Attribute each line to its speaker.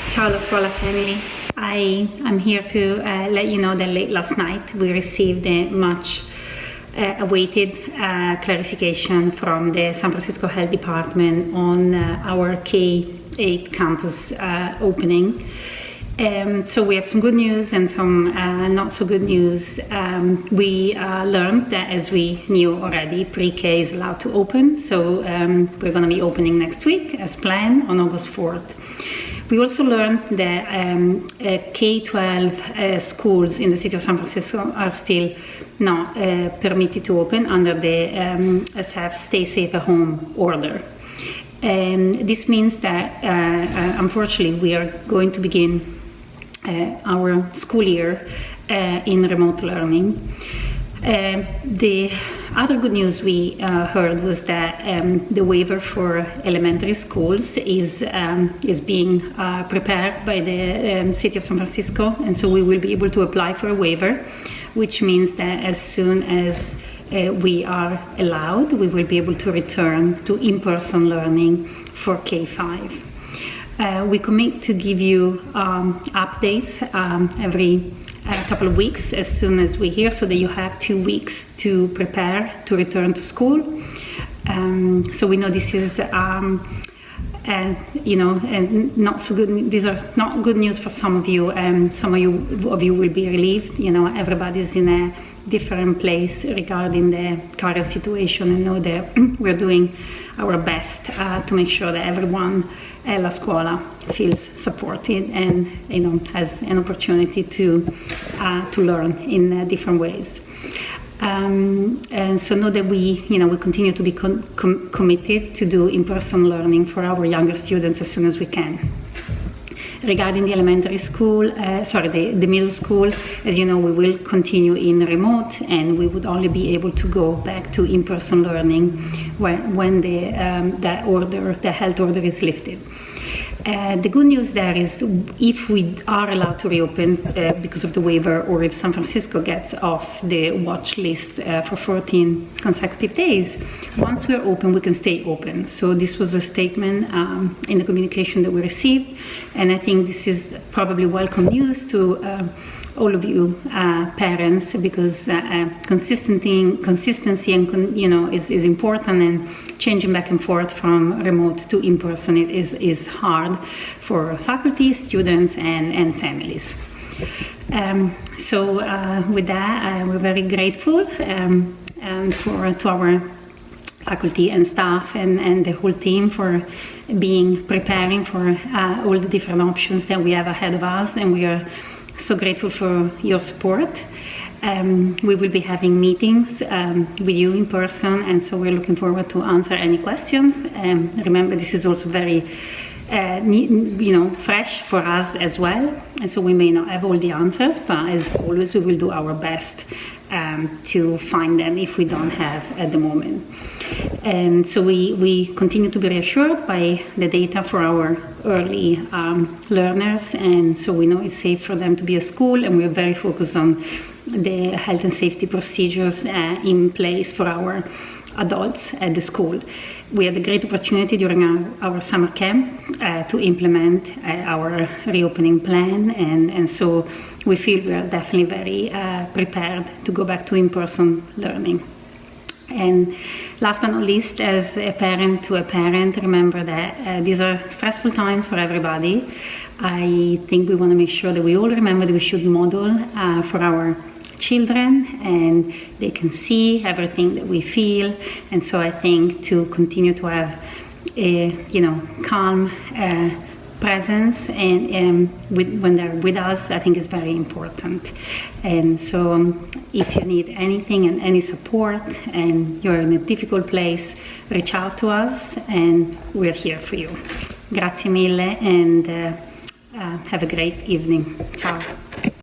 Speaker 1: Ciao, La Scuola family. I'm here to let you know that late last night we received a much awaited clarification from the San Francisco Health Department on our K-8 campus opening. So we have some good news and some not so good news. We learned that, as we knew already, PreK is allowed to open. So we're going to be opening next week as planned on August 4th. We also learned that K-12 schools in the city of San Francisco are still not permitted to open under the SF Stay Safe at Home order. This means that, unfortunately, we are going to begin our school year in remote learning. The other good news we heard was that the waiver for elementary schools is being prepared by the city of San Francisco, and so we will be able to apply for a waiver, which means that as soon as we are allowed, we will be able to return to in-person learning for K-5. We commit to give you updates every couple of weeks as soon as we hear, so that you have 2 weeks to prepare to return to school. So we know this is, not so good. These are not good news for some of you, and some of you will be relieved. Everybody's in a different place regarding the current situation, and know that we're doing our best to make sure that everyone at La Scuola feels supported and has an opportunity to learn in different ways. And so know that we continue to be committed to do in-person learning for our younger students as soon as we can. Regarding the elementary school, the middle school, as you know, we will continue in remote, and we would only be able to go back to in-person learning when the health order is lifted. The good news there is, if we are allowed to reopen because of the waiver, or if San Francisco gets off the watch list for 14 consecutive days, once we are open, we can stay open. So this was a statement in the communication that we received, and I think this is probably welcome news to all of you parents, because consistency and is important, and changing back and forth from remote to in-person is hard for faculty, students, and families. So with that, we're very grateful to our faculty and staff and the whole team for preparing for all the different options that we have ahead of us, and we are so grateful for your support. We will be having meetings with you in person, and so we're looking forward to answer any questions. Remember, this is also very fresh for us as well, and so we may not have all the answers, but as always, we will do our best to find them if we don't have at the moment. And so we continue to be reassured by the data for our early learners, and so we know it's safe for them to be at school, and we're very focused on the health and safety procedures in place for our adults at the school. We had a great opportunity during our summer camp to implement our reopening plan, and so we feel we are definitely very prepared to go back to in-person learning. And last but not least, as a parent to a parent, remember that these are stressful times for everybody. I think we want to make sure that we all remember that we should model for our children, and they can see everything that we feel. And so I think to continue to have a calm presence and when they're with us, I think is very important. And so if you need anything and any support, and you're in a difficult place, reach out to us, and we're here for you. Grazie mille, and have a great evening. Ciao.